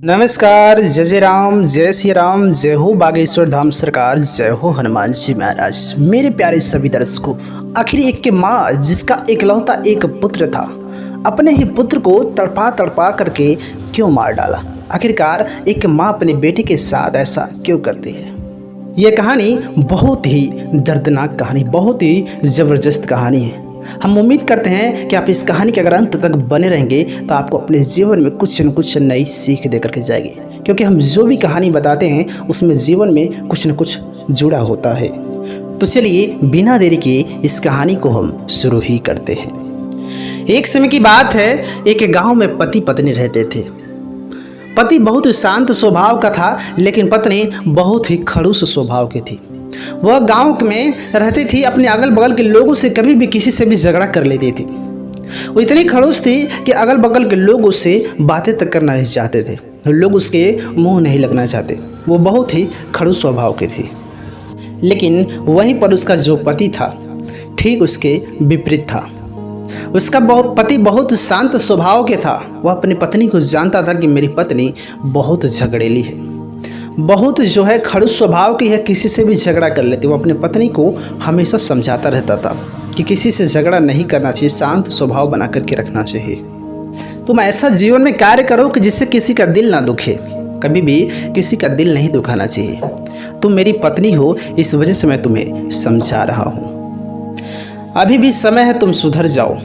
नमस्कार, जय जय राम, जय श्री राम, जय हो बागेश्वर धाम सरकार, जय हो हनुमान जी महाराज। मेरे प्यारे सभी दर्शकों, आखिर एक के माँ जिसका इकलौता एक पुत्र था, अपने ही पुत्र को तड़पा तड़पा करके क्यों मार डाला। आखिरकार एक माँ अपने बेटे के साथ ऐसा क्यों करती है। यह कहानी बहुत ही दर्दनाक कहानी, बहुत ही ज़बरदस्त कहानी है। हम उम्मीद करते हैं कि आप इस कहानी के अगर अंत तक बने रहेंगे तो आपको अपने जीवन में कुछ न कुछ नई सीख दे करके जाएगी, क्योंकि हम जो भी कहानी बताते हैं उसमें जीवन में कुछ न कुछ जुड़ा होता है। तो चलिए बिना देरी के इस कहानी को हम शुरू ही करते हैं। एक समय की बात है, एक गांव में पति पत्नी रहते थे। पति बहुत शांत स्वभाव का था, लेकिन पत्नी बहुत ही खड़ूस स्वभाव की थी। वह गांव में रहती थी, अपने अगल बगल के लोगों से कभी भी किसी से भी झगड़ा कर लेती थी। वो इतनी खड़ूस थी कि अगल बगल के लोग उससे बातें तक करना नहीं चाहते थे, लोग उसके मुंह नहीं लगना चाहते। वो बहुत ही खड़ूस स्वभाव की थी। लेकिन वहीं पर उसका जो पति था ठीक उसके विपरीत था। उसका पति बहुत शांत स्वभाव के था। वह अपनी पत्नी को जानता था कि मेरी पत्नी बहुत झगड़ेली है, बहुत जो है खड़ूस स्वभाव की है, किसी से भी झगड़ा कर लेती। वो अपनी पत्नी को हमेशा समझाता रहता था कि किसी से झगड़ा नहीं करना चाहिए, शांत स्वभाव बना करके रखना चाहिए। तुम ऐसा जीवन में कार्य करो कि जिससे किसी का दिल ना दुखे, कभी भी किसी का दिल नहीं दुखाना चाहिए। तुम मेरी पत्नी हो, इस वजह से मैं तुम्हें समझा रहा हूँ। अभी भी समय है, तुम सुधर जाओ।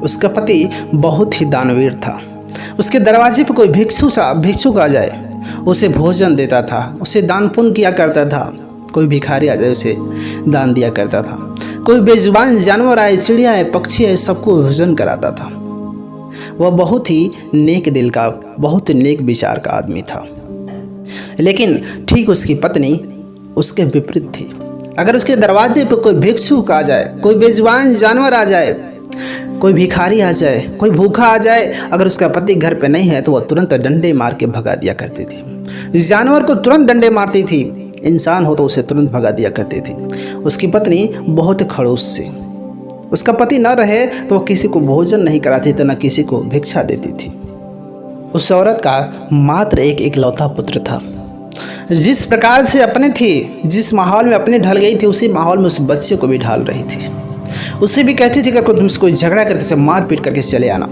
उसका पति बहुत ही दानवीर था। उसके दरवाजे पर कोई भिक्षुक आ जाए उसे भोजन देता था, उसे दान पुण्य किया करता था। कोई भिखारी आ जाए उसे दान दिया करता था। कोई बेजुबान जानवर आए, चिड़िया आए, पक्षी आए, सबको भोजन कराता था। वह बहुत ही नेक दिल का, बहुत नेक विचार का आदमी था। लेकिन ठीक उसकी पत्नी उसके विपरीत थी। अगर उसके दरवाजे पर कोई भिक्षुक आ जाए, कोई बेजुबान जानवर आ जाए, कोई भिखारी आ जाए, कोई भूखा आ जाए, अगर उसका पति घर पे नहीं है तो वह तुरंत डंडे मार के भगा दिया करती थी। जानवर को तुरंत डंडे मारती थी, इंसान हो तो उसे तुरंत भगा दिया करती थी। उसकी पत्नी बहुत खड़ूस थी। उसका पति न रहे तो वह किसी को भोजन नहीं कराती थी, न किसी को भिक्षा देती थी। उस औरत का मात्र एक इकलौता पुत्र था। जिस प्रकार से अपने थी, जिस माहौल में अपने ढल गई थी, उसी माहौल में उस बच्चे को भी ढाल रही थी। उससे भी कहती थी कि अगर तुम कोई झगड़ा करते उसे मारपीट करके चले आना।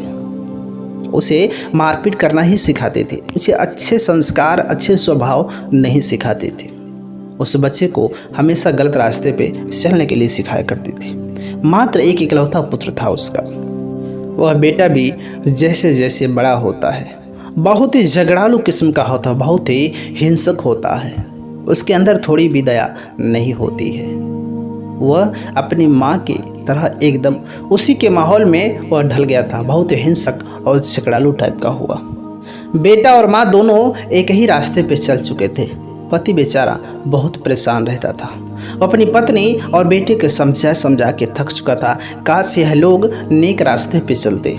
उसे मारपीट करना ही सिखाते थे, उसे अच्छे संस्कार, अच्छे स्वभाव नहीं सिखाते थे। उस बच्चे को हमेशा गलत रास्ते पे चलने के लिए सिखाया करती थी। मात्र एक इकलौता पुत्र था उसका। वह बेटा भी जैसे जैसे बड़ा होता है बहुत ही झगड़ालू किस्म का होता है, बहुत ही हिंसक होता है। उसके अंदर थोड़ी भी दया नहीं होती है। वह अपनी माँ की तरह एकदम उसी के माहौल में वह ढल गया था, बहुत हिंसक और झगड़ालू टाइप का हुआ। बेटा और माँ दोनों एक ही रास्ते पे चल चुके थे। पति बेचारा बहुत परेशान रहता था। अपनी पत्नी और बेटे के समझा के थक चुका था। काश यह लोग नेक रास्ते पे चलते।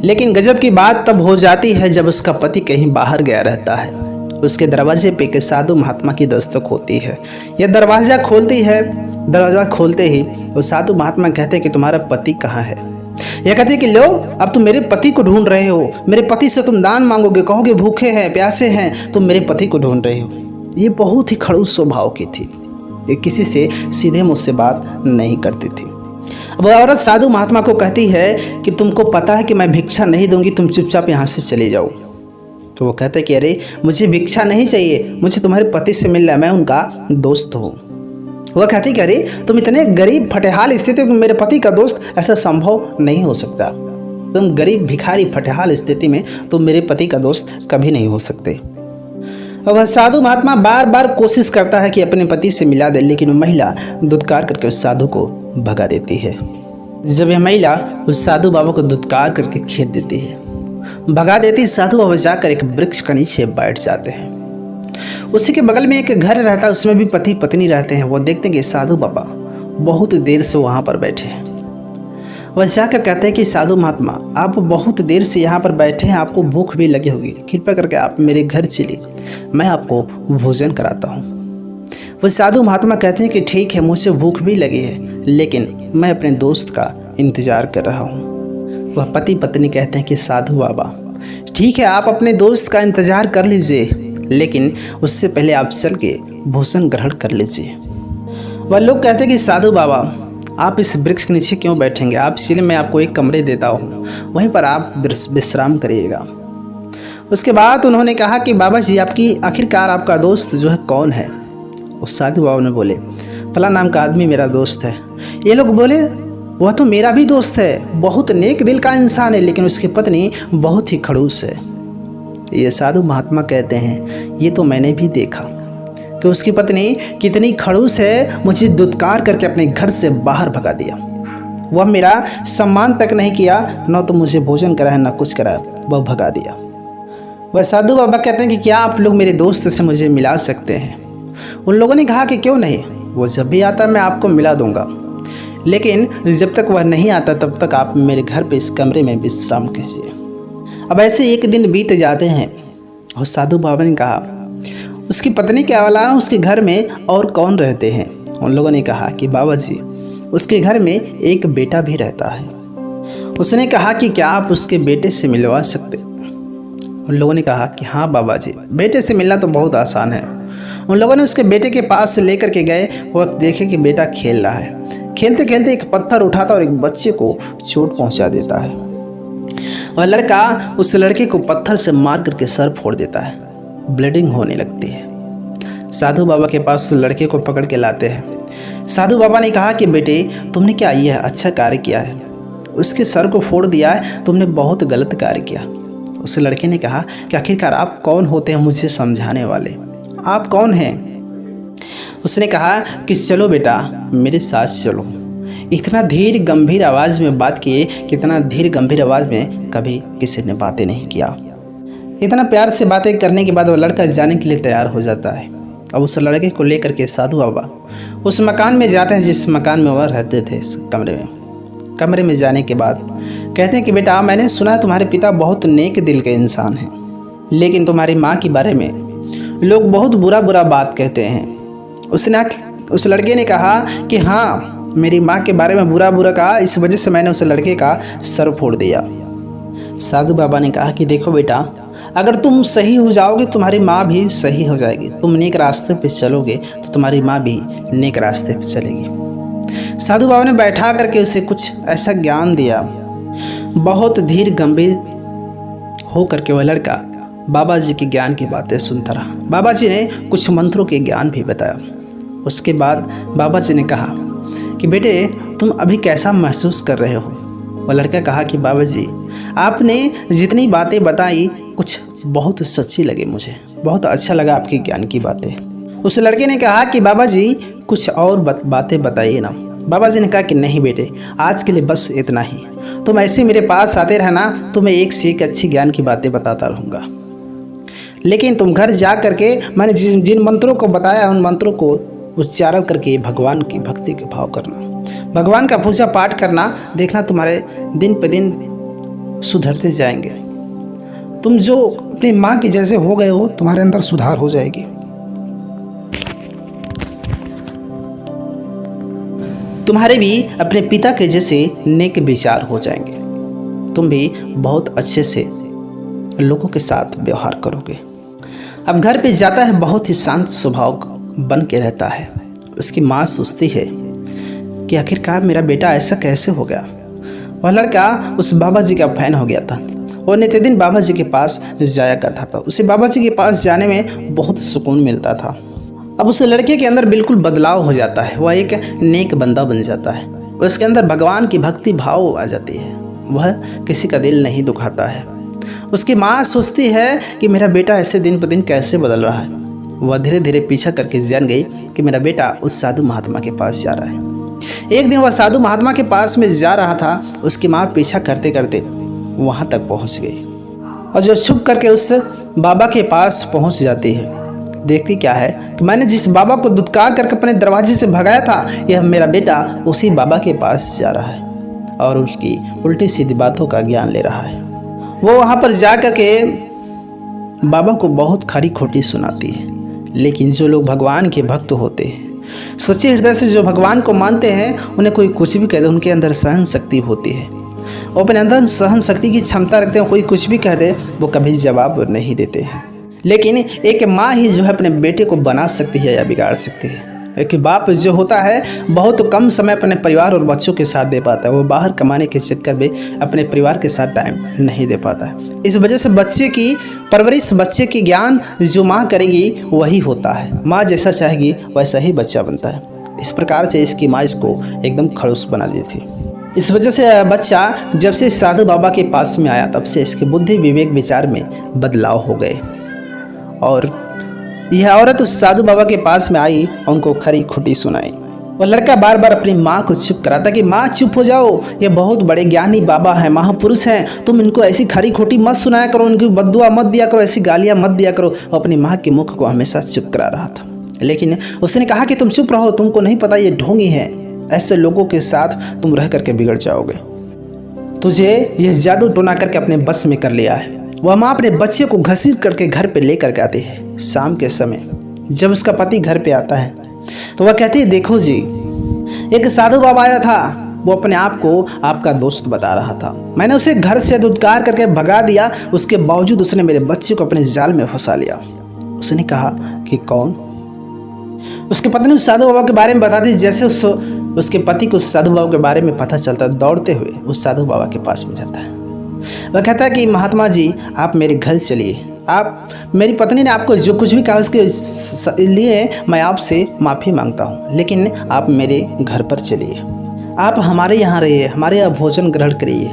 लेकिन गजब की बात तब हो जाती है जब उसका पति कहीं बाहर गया रहता है। उसके दरवाजे पे एक साधु महात्मा की दस्तक होती है। यह दरवाज़ा खोलती है। दरवाज़ा खोलते ही वो साधु महात्मा कहते हैं कि तुम्हारा पति कहाँ है। यह कहते हैं कि लो, अब तुम मेरे पति को ढूंढ रहे हो, मेरे पति से तुम दान मांगोगे, कहोगे भूखे हैं, प्यासे हैं, तुम मेरे पति को ढूंढ रहे हो। ये बहुत ही खड़ूस स्वभाव की थी। ये किसी से सीधे मुँह से बात नहीं करती थी। अब औरत साधु महात्मा को कहती है कि तुमको पता है कि मैं भिक्षा नहीं दूंगी, तुम चुपचाप यहाँ से चले जाओ। तो वो कहते कि अरे मुझे भिक्षा नहीं चाहिए, मुझे तुम्हारे पति से मिलना है, मैं उनका दोस्त हूँ। वह कहती कि अरे तुम इतने गरीब फटेहाल स्थिति, तुम मेरे पति का दोस्त, ऐसा संभव नहीं हो सकता। तुम गरीब भिखारी फटेहाल स्थिति में तुम मेरे पति का दोस्त कभी नहीं हो सकते। अब वह साधु महात्मा बार बार कोशिश करता है कि अपने पति से मिला दे, लेकिन वह महिला दुत्कार करके उस साधु को भगा देती है। जब यह महिला उस साधु बाबा को दुत्कार करके खेत देती है, भगा देती, साधु बाबा जाकर एक वृक्ष के नीचे बैठ जाते हैं। उसी के बगल में एक घर रहता है, उसमें भी पति पत्नी रहते हैं। वो देखते हैं कि साधु बाबा बहुत देर से वहाँ पर बैठे हैं। वह जाकर कहते हैं कि साधु महात्मा आप बहुत देर से यहाँ पर बैठे हैं, आपको भूख भी लगी होगी, कृपया करके आप मेरे घर चलिए, मैं आपको भोजन कराता हूँ। वह साधु महात्मा कहते हैं कि ठीक है, मुझे भूख भी लगी है, लेकिन मैं अपने दोस्त का इंतज़ार कर रहा हूँ। वह पति पत्नी कहते हैं कि साधु बाबा ठीक है, आप अपने दोस्त का इंतज़ार कर लीजिए, लेकिन उससे पहले आप चल के भोजन ग्रहण कर लीजिए। वह लोग कहते कि साधु बाबा, आप इस वृक्ष के नीचे क्यों बैठेंगे, आप इसीलिए मैं आपको एक कमरे देता हूँ, वहीं पर आप विश्राम करिएगा। उसके बाद उन्होंने कहा कि बाबा जी, आपकी आखिरकार आपका दोस्त जो है कौन है। उस साधु बाबा ने बोले, फला नाम का आदमी मेरा दोस्त है। ये लोग बोले, वह तो मेरा भी दोस्त है, बहुत नेक दिल का इंसान है, लेकिन उसकी पत्नी बहुत ही खड़ूस है। ये साधु महात्मा कहते हैं, ये तो मैंने भी देखा कि उसकी पत्नी कितनी खड़ूस है, मुझे दुत्कार करके अपने घर से बाहर भगा दिया। वह मेरा सम्मान तक नहीं किया, न तो मुझे भोजन कराया न कुछ कराया, वह भगा दिया। वह साधु बाबा कहते हैं कि क्या आप लोग मेरे दोस्त से मुझे मिला सकते हैं। उन लोगों ने कहा कि क्यों नहीं, वो जब भी आता मैं आपको मिला दूंगा, लेकिन जब तक वह नहीं आता तब तक आप मेरे घर पे इस कमरे में विश्राम कीजिए। अब ऐसे एक दिन बीत जाते हैं और साधु बाबा ने कहा, उसकी पत्नी के अलावा उसके घर में और कौन रहते हैं। उन लोगों ने कहा कि बाबा जी, उसके घर में एक बेटा भी रहता है। उसने कहा कि क्या आप उसके बेटे से मिलवा सकते। उन लोगों ने कहा कि हाँ बाबा जी, बेटे से मिलना तो बहुत आसान है। उन लोगों ने उसके बेटे के पास लेकर के गए, वह देखे कि बेटा खेल रहा है। खेलते खेलते एक पत्थर उठाता और एक बच्चे को चोट पहुंचा देता है। वह लड़का उस लड़के को पत्थर से मार करके सर फोड़ देता है, ब्लीडिंग होने लगती है। साधु बाबा के पास लड़के को पकड़ के लाते हैं। साधु बाबा ने कहा कि बेटे, तुमने क्या यह अच्छा कार्य किया है, उसके सर को फोड़ दिया है, तुमने बहुत गलत कार्य किया। उस लड़के ने कहा कि आखिरकार आप कौन होते हैं मुझे समझाने वाले, आप कौन हैं। उसने कहा कि चलो बेटा मेरे साथ चलो। इतना धीर गंभीर आवाज़ में बात किए, कितना धीर गंभीर आवाज़ में कभी किसी ने बातें नहीं किया। इतना प्यार से बातें करने के बाद वो लड़का जाने के लिए तैयार हो जाता है। अब उस लड़के को लेकर के साधु बाबा उस मकान में जाते हैं जिस मकान में वह रहते थे। इस कमरे में जाने के बाद कहते हैं कि बेटा, मैंने सुना तुम्हारे पिता बहुत नेक दिल के इंसान हैं, लेकिन तुम्हारी माँ के बारे में लोग बहुत बुरा बात कहते हैं। उस लड़के ने कहा कि हाँ, मेरी माँ के बारे में बुरा कहा, इस वजह से मैंने उस लड़के का सर फोड़ दिया। साधु बाबा ने कहा कि देखो बेटा, अगर तुम सही हो जाओगे तुम्हारी माँ भी सही हो जाएगी। तुम नेक रास्ते पे चलोगे तो तुम्हारी माँ भी नेक रास्ते पे चलेगी। साधु बाबा ने बैठा करके उसे कुछ ऐसा ज्ञान दिया। बहुत धीर गंभीर हो करके वह लड़का बाबा जी के ज्ञान की बातें सुनता रहा। बाबा जी ने कुछ मंत्रों के ज्ञान भी बताया। उसके बाद बाबा जी ने कहा कि बेटे, तुम अभी कैसा महसूस कर रहे हो। वह लड़का कहा कि बाबा जी, आपने जितनी बातें बताई कुछ बहुत सच्ची लगी, मुझे बहुत अच्छा लगा आपके ज्ञान की बातें। उस लड़के ने कहा कि बाबा जी कुछ और बातें बताइए ना। बाबा जी ने कहा कि नहीं बेटे, आज के लिए बस इतना ही। तुम ऐसे मेरे पास आते रहना तो मैं एक से एक अच्छी ज्ञान की बातें बताता रहूँगा, लेकिन तुम घर जा करके मैंने जिन मंत्रों को बताया उन मंत्रों को उच्चारण करके भगवान की भक्ति के भाव करना, भगवान का पूजा पाठ करना। देखना तुम्हारे दिन पे दिन सुधरते जाएंगे। तुम जो अपनी माँ के जैसे हो गए हो, तुम्हारे अंदर सुधार हो जाएगी। तुम्हारे भी अपने पिता के जैसे नेक विचार हो जाएंगे। तुम भी बहुत अच्छे से लोगों के साथ व्यवहार करोगे। अब घर पे जाता है, बहुत ही शांत स्वभाव बन के रहता है। उसकी माँ सोचती है कि आखिरकार मेरा बेटा ऐसा कैसे हो गया। वह लड़का उस बाबा जी का फैन हो गया था। वो नित्य दिन बाबा जी के पास जाया करता था। उसे बाबा जी के पास जाने में बहुत सुकून मिलता था। अब उस लड़के के अंदर बिल्कुल बदलाव हो जाता है। वह एक नेक बंदा बन जाता है। उसके अंदर भगवान की भक्ति भाव आ जाती है। वह किसी का दिल नहीं दुखाता है। उसकी माँ सोचती है कि मेरा बेटा ऐसे दिन पर दिन कैसे बदल रहा है। वह धीरे धीरे पीछा करके जान गई कि मेरा बेटा उस साधु महात्मा के पास जा रहा है। एक दिन वह साधु महात्मा के पास में जा रहा था। उसकी माँ पीछा करते करते वहाँ तक पहुँच गई और जो छुप करके उस बाबा के पास पहुँच जाती है। देखती क्या है कि मैंने जिस बाबा को दुत्कार करके अपने दरवाजे से भगाया था, यह मेरा बेटा उसी बाबा के पास जा रहा है और उसकी उल्टी सीधी बातों का ज्ञान ले रहा है। वो वहाँ पर जा कर के बाबा को बहुत खरी खोटी सुनाती है। लेकिन जो लोग भगवान के भक्त होते हैं, सच्चे हृदय से जो भगवान को मानते हैं, उन्हें कोई कुछ भी कह दे, उनके अंदर सहन शक्ति होती है। वो अपने अंदर सहन शक्ति की क्षमता रखते हैं, कोई कुछ भी कह दे वो कभी जवाब नहीं देते हैं। लेकिन एक माँ ही जो है अपने बेटे को बना सकती है या बिगाड़ सकती है। एक बाप जो होता है बहुत कम समय अपने परिवार और बच्चों के साथ दे पाता है, वो बाहर कमाने के चक्कर में अपने परिवार के साथ टाइम नहीं दे पाता है। इस वजह से बच्चे की परवरिश, बच्चे की ज्ञान जो माँ करेगी वही होता है। माँ जैसा चाहेगी वैसा ही बच्चा बनता है। इस प्रकार से इसकी माँ इसको एकदम खड़ूस बना दी थी। इस वजह से बच्चा जब से साधु बाबा के पास में आया तब से इसके बुद्धि विवेक विचार में बदलाव हो गए। और यह औरत उस साधु बाबा के पास में आई और उनको खरी खुटी सुनाई। वह लड़का बार बार अपनी माँ को चुप कराता कि माँ चुप हो जाओ, ये बहुत बड़े ज्ञानी बाबा हैं, महापुरुष हैं, तुम इनको ऐसी खरी खोटी मत सुनाया करो, उनकी बद्दुआ मत दिया करो, ऐसी गालियाँ मत दिया करो। वो अपनी माँ के मुख को हमेशा चुप करा रहा था। लेकिन उसने कहा कि तुम चुप रहो, तुमको नहीं पता ये ढोंगी हैं, ऐसे लोगों के साथ तुम रह करके बिगड़ जाओगे। तुझे यह जादू टोना करके अपने बस में कर लिया है। वह माँ अपने बच्चे को घसीट करके घर पे लेकर के आती है। शाम के समय जब उसका पति घर पे आता है तो वह कहती है, देखो जी, एक साधु बाबा आया था, वो अपने आप को आपका दोस्त बता रहा था। मैंने उसे घर से दुत्कार करके भगा दिया, उसके बावजूद उसने मेरे बच्चे को अपने जाल में फंसा लिया। उसने कहा कि कौन? उसके पत्नी उस साधु बाबा के बारे में बताती। जैसे उसके पति को उस साधु बाबा के बारे में पता चलता, दौड़ते हुए उस साधु बाबा के पास में जाता है। वह कहता है कि महात्मा जी, आप मेरे घर चलिए, आप, मेरी पत्नी ने आपको जो कुछ भी कहा उसके लिए मैं आपसे माफ़ी मांगता हूँ, लेकिन आप मेरे घर पर चलिए, आप हमारे यहाँ रहिए, हमारे यहाँ भोजन ग्रहण करिए।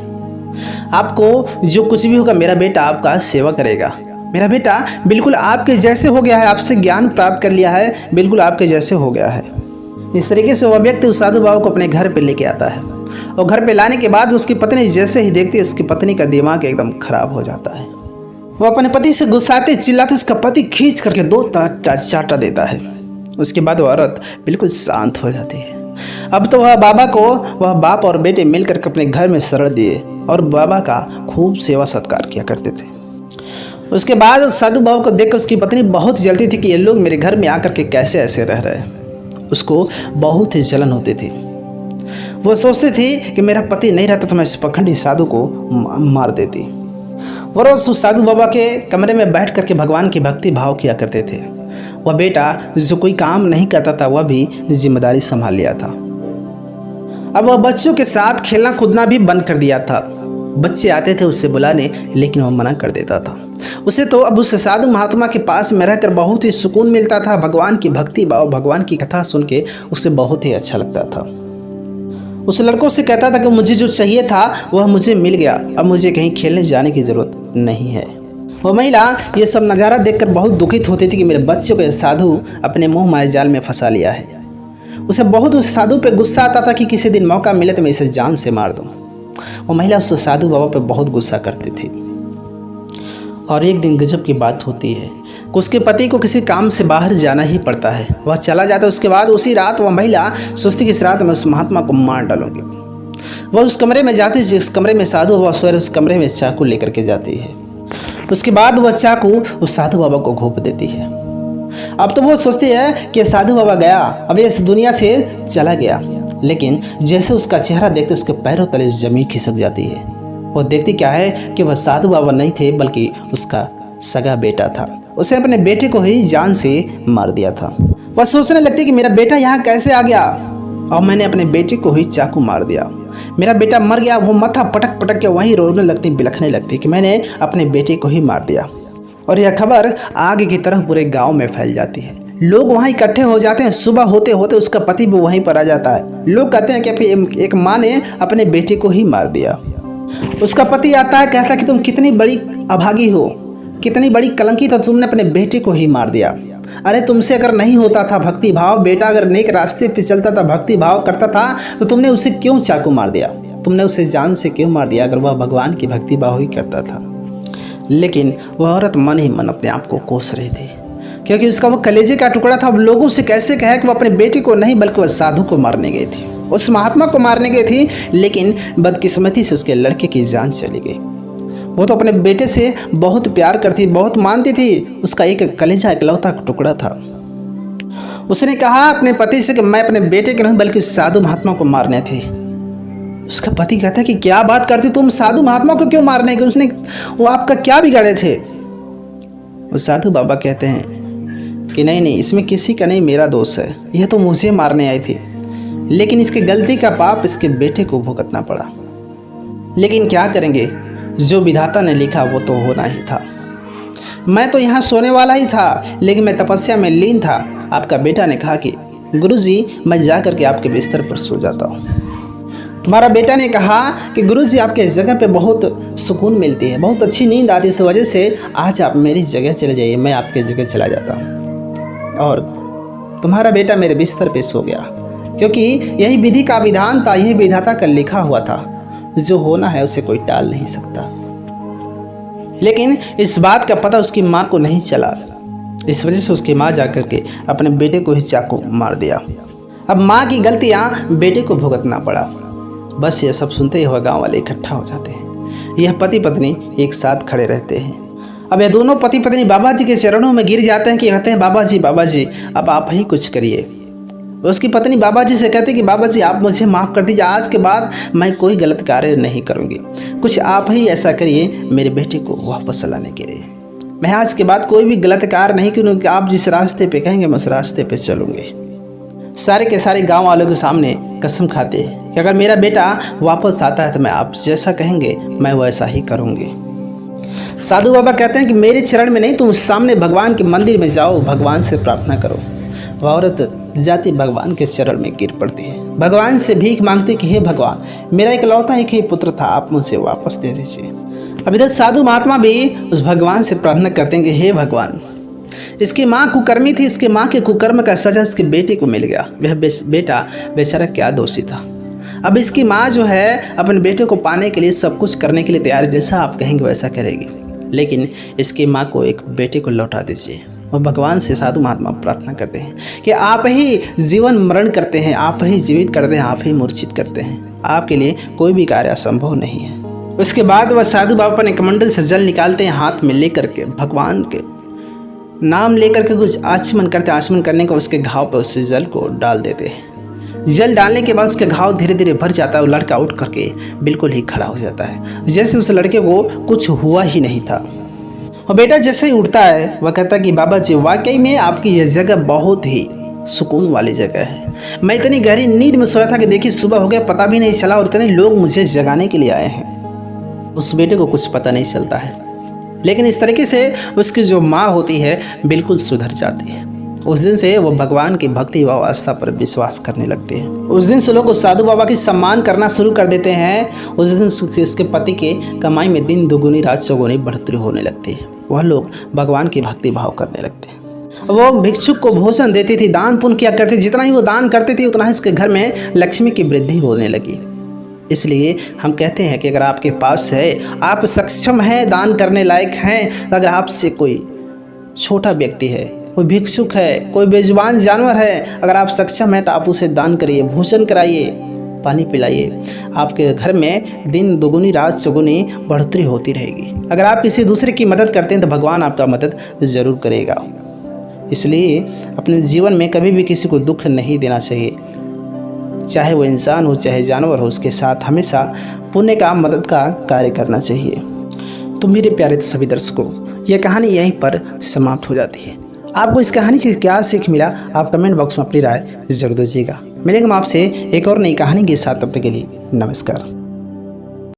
आपको जो कुछ भी होगा मेरा बेटा आपका सेवा करेगा। मेरा बेटा बिल्कुल आपके जैसे हो गया है, आपसे ज्ञान प्राप्त कर लिया है, बिल्कुल आपके जैसे हो गया है। इस तरीके से वह व्यक्ति उस साधु बाबा को अपने घर पे लेके आता है। और घर पे लाने के बाद उसकी पत्नी जैसे ही देखती है, उसकी पत्नी का दिमाग एकदम खराब हो जाता है। वो अपने पति से गुस्साते चिल्लाते उसका पति खींच करके 2 चाटा देता है। उसके बाद वह औरत बिल्कुल शांत हो जाती है। अब तो वह बाप और बेटे मिलकर अपने घर में शरण दिए और बाबा का खूब सेवा सत्कार किया करते थे। उसके बाद साधु बाबा को देखकर उसकी पत्नी बहुत जलती थी कि ये लोग मेरे घर में आकर के कैसे ऐसे रह रहे हैं। उसको बहुत ही जलन होती थी। वो सोचती थी कि मेरा पति नहीं रहता तो मैं इस पखंडी साधु को मार देती। वो रोज उस साधु बाबा के कमरे में बैठ करके भगवान की भक्ति भाव किया करते थे। वह बेटा जो कोई काम नहीं करता था वह भी जिम्मेदारी संभाल लिया था। अब वह बच्चों के साथ खेलना कूदना भी बंद कर दिया था। बच्चे आते थे उससे बुलाने, लेकिन वह मना कर देता था। उसे तो अब उस साधु महात्मा के पास में रहकर बहुत ही सुकून मिलता था। भगवान की भक्ति भाव, भगवान की कथा सुन के उसे बहुत ही अच्छा लगता था। उस लड़कों से कहता था कि मुझे जो चाहिए था वह मुझे मिल गया, अब मुझे कहीं खेलने जाने की ज़रूरत नहीं है। वह महिला ये सब नज़ारा देखकर बहुत दुखित होती थी कि मेरे बच्चे को साधु अपने मोह माया जाल में फंसा लिया है। उसे बहुत उस साधु पे गुस्सा आता था कि किसी दिन मौका मिले तो मैं इसे जान से मार दूँ। वो महिला उस साधु बाबा पे बहुत गुस्सा करती थी। और एक दिन गजब की बात होती है कि उसके पति को किसी काम से बाहर जाना ही पड़ता है। वह चला जाता है। उसके बाद उसी रात वह महिला सोचती कि इस रात मैं उस महात्मा को मार डालूंगी। वह उस कमरे में जाती है जिस कमरे में साधु बाबा सोए, उस कमरे में चाकू लेकर के जाती है। उसके बाद वह चाकू उस साधु बाबा को घोंप देती है। अब तो वो सोचती है कि साधु बाबा गया, अब इस दुनिया से चला गया। लेकिन जैसे उसका चेहरा देखते उसके पैरों तले जमीन खिसक जाती है। वो देखती क्या है कि वह साधु बाबा नहीं थे बल्कि उसका सगा बेटा था। उसे अपने बेटे को ही जान से मार दिया था। वह सोचने लगती कि मेरा बेटा यहाँ कैसे आ गया और मैंने अपने बेटे को ही चाकू मार दिया, मेरा बेटा मर गया। वो माथा पटक पटक के वहीं रोने लगती, बिलखने लगती कि मैंने अपने बेटे को ही मार दिया। और यह खबर आग की तरह पूरे गाँव में फैल जाती है। लोग वहाँ इकट्ठे हो जाते हैं। सुबह होते होते उसका पति भी वहीं पर आ जाता है। लोग कहते हैं कि एक माँ ने अपने बेटे को ही मार दिया। उसका पति आता है, कहता है कि तुम कितनी बड़ी अभागी हो, कितनी बड़ी कलंकित हो, तुमने अपने बेटे को ही मार दिया। अरे तुमसे अगर नहीं होता था भक्ति भाव, बेटा अगर नेक रास्ते पे चलता था, भक्ति भाव करता था, तो तुमने उसे क्यों चाकू मार दिया? तुमने उसे जान से क्यों मार दिया अगर वह भगवान की भक्ति भाव ही करता था? लेकिन वह औरत मन ही मन अपने आप को कोस रही थी, क्योंकि उसका वो कलेजे का टुकड़ा था। अब लोगों से कैसे कहे कि वो अपने बेटे को नहीं बल्कि वह साधु को मारने गई थी, उस महात्मा को मारने गई थी। लेकिन बदकिस्मती से उसके लड़के की जान चली गई। वो तो अपने बेटे से बहुत प्यार करती, बहुत मानती थी। उसका एक कलेजा इकलौता टुकड़ा था। उसने कहा अपने पति से कि मैं अपने बेटे के नहीं बल्कि साधु महात्मा को मारने थी। उसका पति कहता है कि क्या बात करते तुम, साधु महात्मा को क्यों मारने के, उसने वो आपका क्या बिगाड़े थे। वो साधु बाबा कहते हैं कि नहीं नहीं, इसमें किसी का नहीं, मेरा दोष है, यह तो मुझे मारने आई थी, लेकिन इसकी गलती का पाप इसके बेटे को भुगतना पड़ा। लेकिन क्या करेंगे, जो विधाता ने लिखा वो तो होना ही था। मैं तो यहाँ सोने वाला ही था, लेकिन मैं तपस्या में लीन था। आपका बेटा ने कहा कि गुरुजी मैं जा करके आपके बिस्तर पर सो जाता हूँ। तुम्हारा बेटा ने कहा कि गुरुजी आपके जगह पे बहुत सुकून मिलती है, बहुत अच्छी नींद आती है, इस वजह से आज आप मेरी जगह चले जाइए, मैं आपके जगह चला जाता हूँ। और तुम्हारा बेटा मेरे बिस्तर पे सो गया, क्योंकि यही विधि का विधान था, यही विधाता का लिखा हुआ था, जो होना है उसे कोई टाल नहीं सकता। लेकिन इस बात का पता उसकी माँ को नहीं चला, इस वजह से उसकी माँ जाकर के अपने बेटे को ही चाकू मार दिया। अब माँ की गलतियाँ बेटे को भुगतना पड़ा। बस ये सब सुनते ही हुए गांव वाले इकट्ठा हो जाते हैं। यह पति पत्नी एक साथ खड़े रहते हैं। अब यह दोनों पति पत्नी बाबा जी के चरणों में गिर जाते हैं कि कहते हैं बाबा जी अब आप ही कुछ करिए। उसकी पत्नी बाबा जी से कहती कि बाबा जी आप मुझे माफ़ कर दीजिए, आज के बाद मैं कोई गलत कार्य नहीं करूँगी, कुछ आप ही ऐसा करिए मेरे बेटे को वापस लाने के लिए। मैं आज के बाद कोई भी गलत कार्य नहीं करूँगी, आप जिस रास्ते पे कहेंगे मैं उस रास्ते पे चलूँगी। सारे के सारे गांव वालों के सामने कसम खाते कि अगर मेरा बेटा वापस आता है तो मैं आप जैसा कहेंगे मैं वैसा ही करूँगी। साधु बाबा कहते हैं कि मेरे चरण में नहीं, तुम सामने भगवान के मंदिर में जाओ, भगवान से प्रार्थना करो। वह औरत जाती भगवान के चरण में गिर पड़ती है, भगवान से भीख मांगती कि हे भगवान, मेरा इकलौता एक ही पुत्र था, आप मुझे वापस दे दीजिए। अब इधर साधु महात्मा भी उस भगवान से प्रार्थना करते हैं कि हे भगवान, इसकी माँ कुकर्मी थी, इसके माँ के कुकर्म का सजा इसके बेटे को मिल गया। वह बेटा बेचारा क्या दोषी था। अब इसकी माँ जो है अपने बेटे को पाने के लिए सब कुछ करने के लिए तैयार है, जैसा आप कहेंगे वैसा करेगी, लेकिन इसकी माँ को एक बेटे को लौटा दीजिए। और भगवान से साधु महात्मा प्रार्थना करते हैं कि आप ही जीवन मरण करते हैं, आप ही जीवित करते हैं, आप ही मूर्छित करते हैं, आपके लिए कोई भी कार्य असंभव नहीं है। उसके बाद वह साधु बाबा अपने कमंडल से जल निकालते हैं, हाथ में लेकर के भगवान के नाम लेकर के कुछ आचमन करते, आचमन करने के उसके घाव पर उस जल को डाल देते हैं। जल डालने के बाद उसके घाव धीरे धीरे भर जाता है। वो लड़का उठ करके बिल्कुल ही खड़ा हो जाता है, जैसे उस लड़के को कुछ हुआ ही नहीं था। और बेटा जैसे ही उठता है वह कहता है कि बाबा जी वाकई में आपकी यह जगह बहुत ही सुकून वाली जगह है। मैं इतनी गहरी नींद में सोया था कि देखिए सुबह हो गया, पता भी नहीं चला, और इतने लोग मुझे जगाने के लिए आए हैं। उस बेटे को कुछ पता नहीं चलता है, लेकिन इस तरीके से उसकी जो माँ होती है बिल्कुल सुधर जाती है। उस दिन से वो भगवान की भक्ति व आस्था पर विश्वास करने लगते हैं। उस दिन से लोग उस साधु बाबा की सम्मान करना शुरू कर देते हैं। उस दिन से इसके पति के कमाई में दिन दुगुनी रात चौगुनी बढ़ोतरी होने लगती है। वह लोग भगवान की भक्ति भाव करने लगते हैं। वो भिक्षुक को भोजन देती थी, दान पुण्य किया करती, जितना ही वो दान करती थी उतना ही उसके घर में लक्ष्मी की वृद्धि होने लगी। इसलिए हम कहते हैं कि अगर आपके पास है, आप सक्षम हैं, दान करने लायक हैं, अगर आपसे कोई छोटा व्यक्ति है, कोई भिक्षुक है, कोई बेजुबान जानवर है, अगर आप सक्षम हैं तो आप उसे दान करिए, भोजन कराइए, पानी पिलाइए। आपके घर में दिन दुगुनी रात चौगुनी बढ़ोतरी होती रहेगी। अगर आप किसी दूसरे की मदद करते हैं तो भगवान आपका मदद ज़रूर करेगा। इसलिए अपने जीवन में कभी भी किसी को दुख नहीं देना चाहिए, चाहे वो इंसान हो चाहे जानवर हो, उसके साथ हमेशा पुण्य का मदद का कार्य करना चाहिए। तो मेरे प्यारे सभी दर्शकों, यह कहानी यहीं पर समाप्त हो जाती है। आपको इस कहानी की क्या सीख मिला, आप कमेंट बॉक्स में अपनी राय जरूर दीजिएगा। मिलेंगे हम आपसे एक और नई कहानी के साथ, तब तक के लिए नमस्कार।